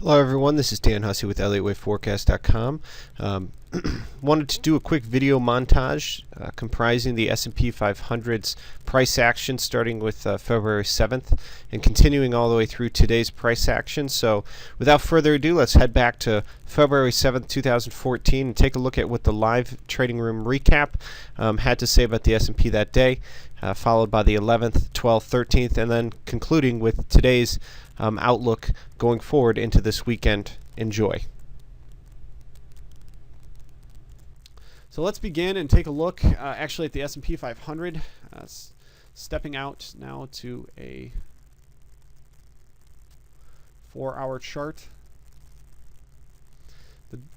Hello everyone, this is Dan Hussey with ElliotWaveForecast.com. Wanted to do a quick video montage comprising the S&P 500's price action starting with February 7th and continuing all the way through today's price action. So without further ado, let's head back to February 7th, 2014 and take a look at what the live trading room recap had to say about the S&P that day, followed by the 11th, 12th, 13th, and then concluding with today's outlook going forward into this weekend. Enjoy. So let's begin and take a look actually at the S&P 500. Stepping out now to a 4-hour chart.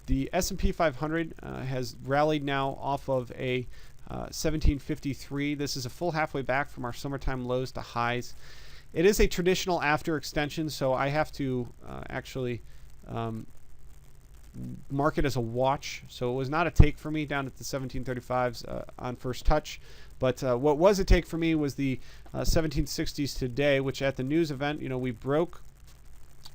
The S&P 500 has rallied now off of a 1753. This is a full halfway back from our summertime lows to highs. It is a traditional after extension, so I have to actually mark it as a watch. So it was not a take for me down at the 1735s on first touch. But what was a take for me was the 1760s today, which at the news event, we broke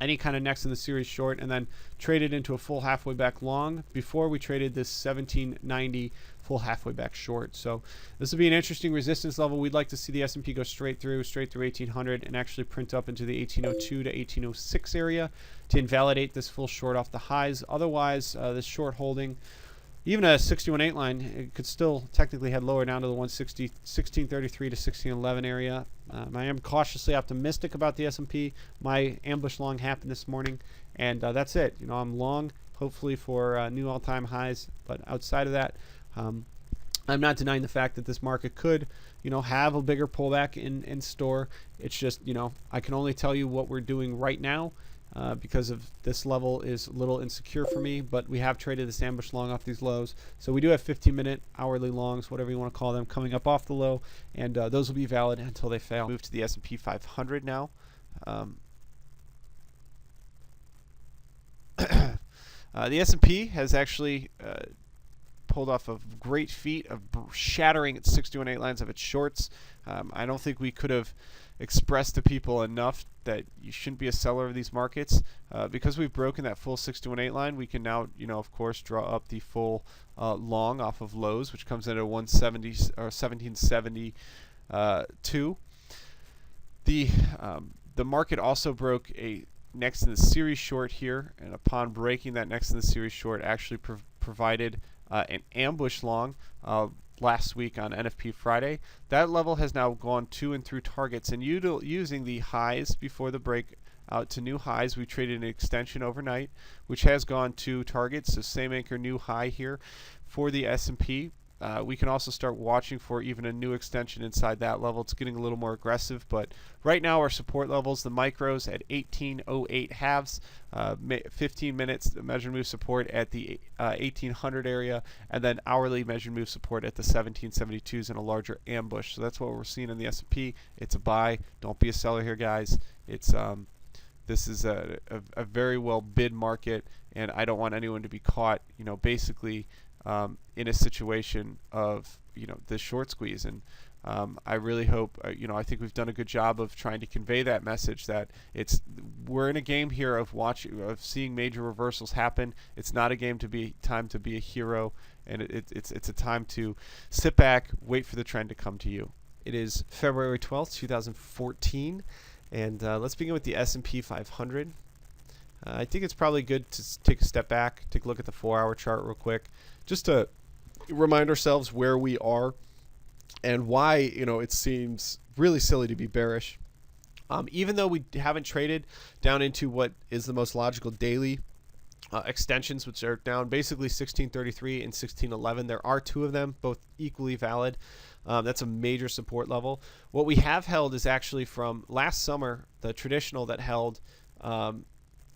any kind of next in the series short and then traded into a full halfway back long before we traded this 1790 full halfway back short. So this will be an interesting resistance level. We'd like to see the S&P go straight through 1800 and actually print up into the 1802 to 1806 area to invalidate this full short off the highs. Otherwise, this short holding, even a 61.8 line, it could still technically head lower down to the 1633 to 1611 area. I am cautiously optimistic about the S&P. My ambush long happened this morning, and that's it. I'm long, hopefully for new all-time highs, but outside of that, I'm not denying the fact that this market could, have a bigger pullback in store. It's just, I can only tell you what we're doing right now. Because of this level is a little insecure for me, but we have traded this ambush long off these lows. So we do have 15-minute hourly longs, whatever you want to call them, coming up off the low, and those will be valid until they fail. Move to the S&P 500 now. The S&P has actually pulled off a great feat of shattering its 61.8 lines of its shorts. I don't think we could have expressed to people enough that you shouldn't be a seller of these markets. Because we've broken that full 61.8 line, we can now, of course, draw up the full long off of lows, which comes in at 170 or 1772. The market also broke a next in the series short here, and upon breaking that next in the series short, actually provided an ambush long last week on NFP Friday. That level has now gone to and through targets, and using the highs before the break out to new highs, we traded an extension overnight, which has gone to targets. So same anchor, new high here for the S&P. We can also start watching for even a new extension inside that level. It's getting a little more aggressive, but right now our support levels, the micros at 1808 halves, 15 minutes the measured move support at the 1800 area, and then hourly measured move support at the 1772s in a larger ambush. So that's what we're seeing in the S&P. It's a buy. Don't be a seller here, guys. It's this is a very well bid market, and I don't want anyone to be caught, basically in a situation of the short squeeze. And I really hope I think we've done a good job of trying to convey that message that we're in a game here of seeing major reversals happen. It's not a time to be a hero, and it's a time to sit back, wait for the trend to come to you. It is February 12th, 2014, and let's begin with the S&P 500. I think it's probably good to take a step back, take a look at the 4-hour chart real quick, just to remind ourselves where we are and why it seems really silly to be bearish. Even though we haven't traded down into what is the most logical daily extensions, which are down basically 1633 and 1611. There are two of them, both equally valid. That's a major support level. What we have held is actually from last summer, the traditional that held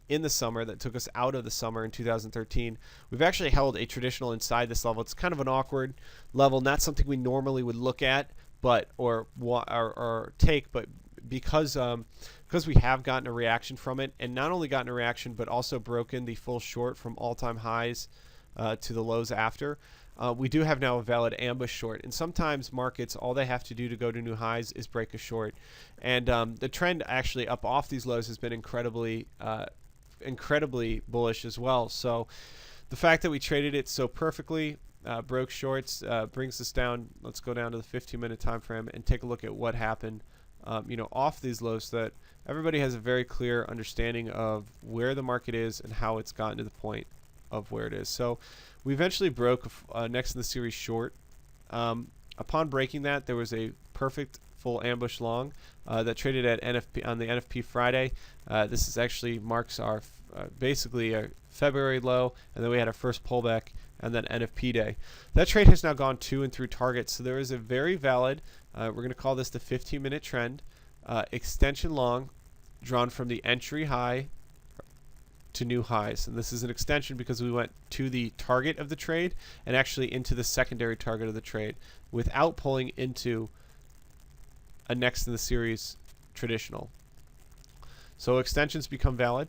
in the summer that took us out of the summer in 2013. We've actually held a traditional inside this level. It's kind of an awkward level, not something we normally would look at, but or take, but because we have gotten a reaction from it, and not only gotten a reaction, but also broken the full short from all-time highs to the lows after. We do have now a valid ambush short, and sometimes markets, all they have to do to go to new highs is break a short. And the trend actually up off these lows has been incredibly incredibly bullish as well. So the fact that we traded it so perfectly, broke shorts, brings us down. Let's go down to the 15-minute time frame and take a look at what happened, off these lows, so that everybody has a very clear understanding of where the market is and how it's gotten to the point of where it is. So we eventually broke next in the series short. Upon breaking that, there was a perfect full ambush long that traded at NFP on the NFP Friday. This is actually marks our basically a February low, and then we had our first pullback, and then NFP day. That trade has now gone to and through targets, so there is a very valid, we're going to call this the 15-minute trend, extension long drawn from the entry high to new highs. And this is an extension because we went to the target of the trade and actually into the secondary target of the trade without pulling into a next in the series traditional. So extensions become valid.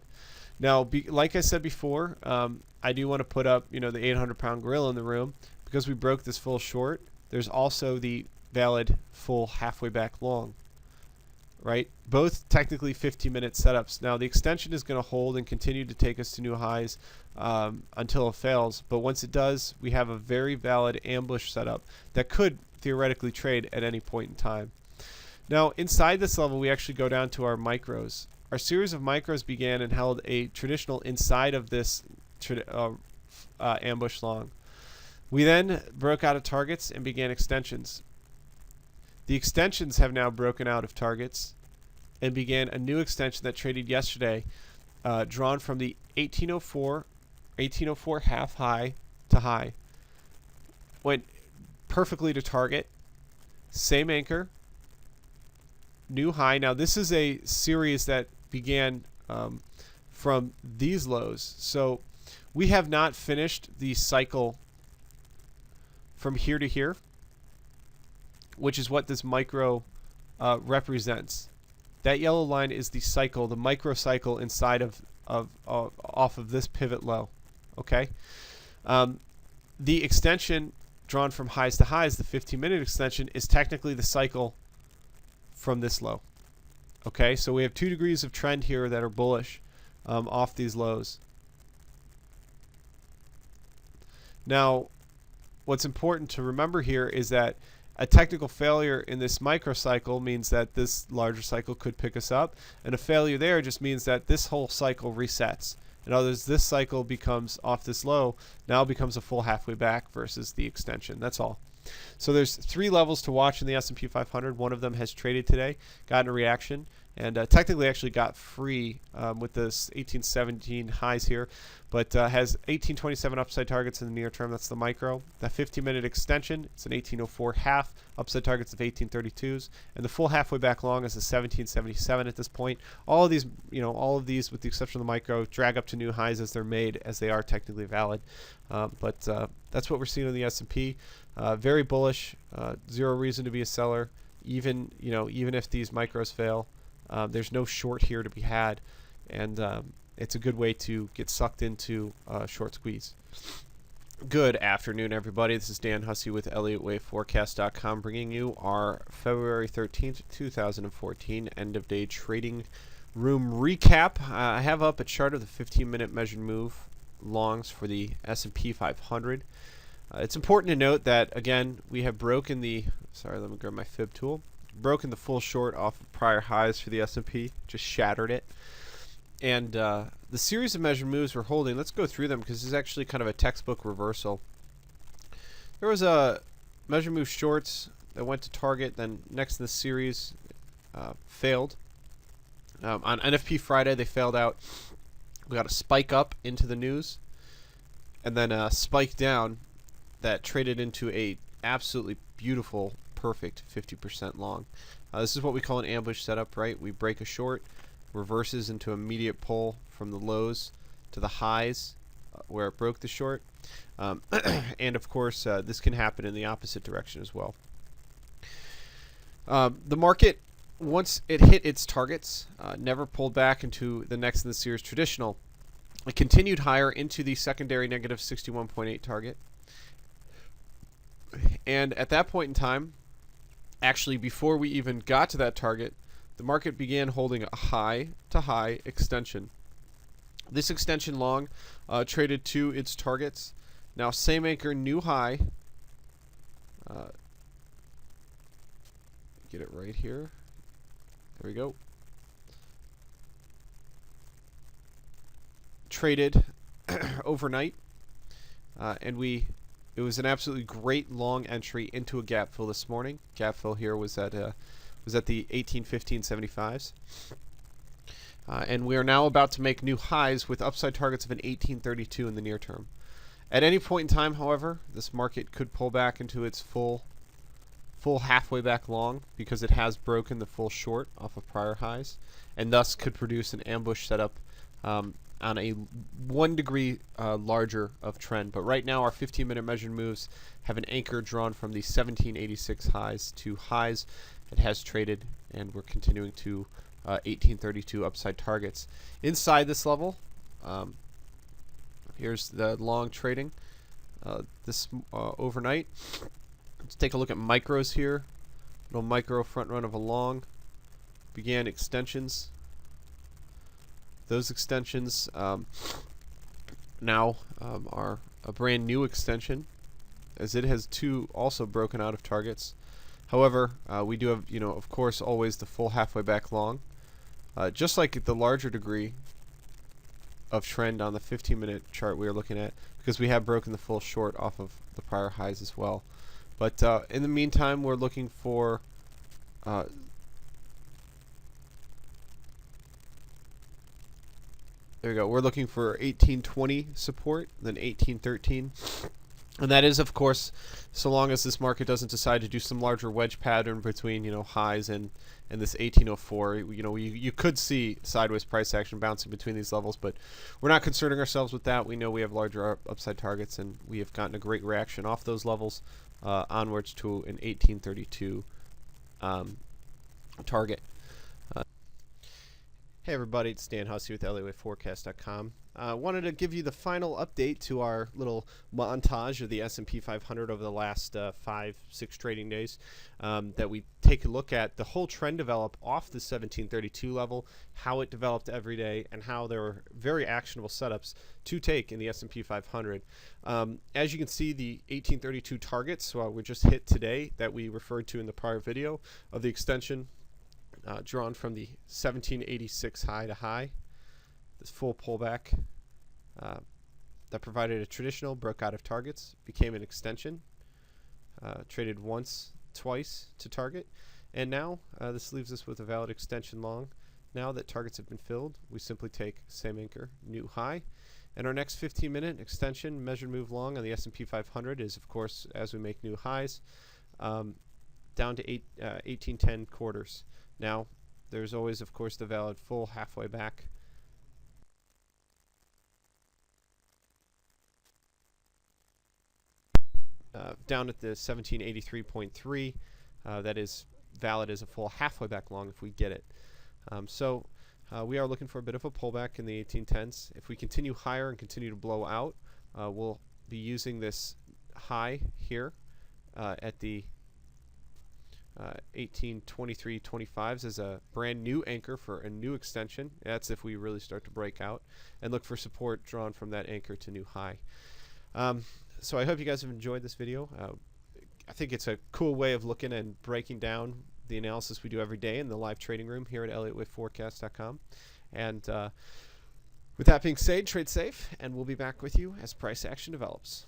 Now, like I said before, I do want to put up, the 800-pound gorilla in the room. Because we broke this full short, there's also the valid full halfway back long, right? Both technically 15-minute setups. Now, the extension is going to hold and continue to take us to new highs until it fails. But once it does, we have a very valid ambush setup that could theoretically trade at any point in time. Now, inside this level, we actually go down to our micros. Our series of micros began and held a traditional inside of this ambush long. We then broke out of targets and began extensions. The extensions have now broken out of targets and began a new extension that traded yesterday, drawn from the 1804 half high to high. Went perfectly to target, same anchor, new high. Now this is a series that began from these lows, so we have not finished the cycle from here to here, which is what this micro represents. That yellow line is the cycle, the micro cycle inside off of this pivot low. Okay, the extension drawn from highs to highs, the 15-minute extension, is technically the cycle from this low. Okay, so we have 2 degrees of trend here that are bullish off these lows. Now, what's important to remember here is that a technical failure in this microcycle means that this larger cycle could pick us up, and a failure there just means that this whole cycle resets. In other words, this cycle becomes off this low, now becomes a full halfway back versus the extension. That's all. So there's 3 levels to watch in the S&P 500. One of them has traded today, gotten a reaction, and technically actually got free with this 1817 highs here, but has 1827 upside targets in the near term. That's the micro. The 15-minute extension, it's an 1804 half, upside targets of 1832s, and the full halfway back long is a 1777 at this point. All of these, with the exception of the micro, drag up to new highs as they're made, as they are technically valid. But that's what we're seeing in the S&P. Very bullish. Zero reason to be a seller, even if these micros fail. There's no short here to be had, and it's a good way to get sucked into short squeeze. Good afternoon, everybody. This is Dan Hussey with ElliottWaveForecast.com, bringing you our February 13th, 2014 end-of-day trading room recap. I have up a chart of the 15-minute measured move longs for the S&P 500. It's important to note that, again, we have broken the, let me grab my fib tool, broken the full short off of prior highs for the S&P, just shattered it. And the series of measured moves we're holding, let's go through them because this is actually kind of a textbook reversal. There was a measured move shorts that went to target, then next in the series failed. On NFP Friday, they failed out. We got a spike up into the news, and then a spike down that traded into a absolutely beautiful, perfect 50% long. This is what we call an ambush setup, right? We break a short, reverses into immediate pull from the lows to the highs where it broke the short. And of course, this can happen in the opposite direction as well. The market, once it hit its targets, never pulled back into the next in the series traditional. It continued higher into the secondary negative 61.8 target. And at that point in time, actually before we even got to that target, the market began holding a high to high extension. This extension long traded to its targets. Now same anchor, new high. Get it right here. There we go. Traded overnight, and it was an absolutely great long entry into a gap fill this morning. Gap fill here was at the 1815.75s. And we are now about to make new highs with upside targets of an 1832 in the near term. At any point in time, however, this market could pull back into its full halfway back long because it has broken the full short off of prior highs, and thus could produce an ambush setup on a 1 degree larger of trend. But right now our 15-minute measured moves have an anchor drawn from the 1786 highs to highs. It has traded, and we're continuing to 1832 upside targets. Inside this level, here's the long trading this overnight. Let's take a look at micros here. Little micro front run of a long. Began extensions. Those extensions now are a brand new extension, as it has two also broken out of targets. However, we do have, of course, always the full halfway back long. Just like the larger degree of trend on the 15-minute chart we are looking at, because we have broken the full short off of the prior highs as well. But in the meantime, we're looking for there we go. We're looking for 1820 support, then 1813. And that is, of course, so long as this market doesn't decide to do some larger wedge pattern between, highs and this 1804. You could see sideways price action bouncing between these levels, but we're not concerning ourselves with that. We know we have larger upside targets, and we have gotten a great reaction off those levels onwards to an 1832 target. Hey everybody, it's Dan Hussey with LAWaveForecast.com. Wanted to give you the final update to our little montage of the S&P 500 over the last 5-6 trading days, that we take a look at the whole trend develop off the 1732 level, how it developed every day, and how there were very actionable setups to take in the S&P 500. As you can see, the 1832 targets were just hit today that we referred to in the prior video of the extension. Drawn from the 1786 high to high, this full pullback that provided a traditional, broke out of targets, became an extension, traded once, twice to target, and now this leaves us with a valid extension long. Now that targets have been filled, we simply take same anchor, new high, and our next 15-minute extension measured move long on the S&P 500 is, of course, as we make new highs, down to 1810 quarters. Now, there's always, of course, the valid full halfway back. Down at the 1783.3, that is valid as a full halfway back long if we get it. So we are looking for a bit of a pullback in the 1810s. If we continue higher and continue to blow out, we'll be using this high here at the 1823.25s as a brand new anchor for a new extension. That's if we really start to break out, and look for support drawn from that anchor to new high. So I hope you guys have enjoyed this video. I think it's a cool way of looking and breaking down the analysis we do every day in the live trading room here at LAWaveForecast.com. And with that being said, trade safe, and we'll be back with you as price action develops.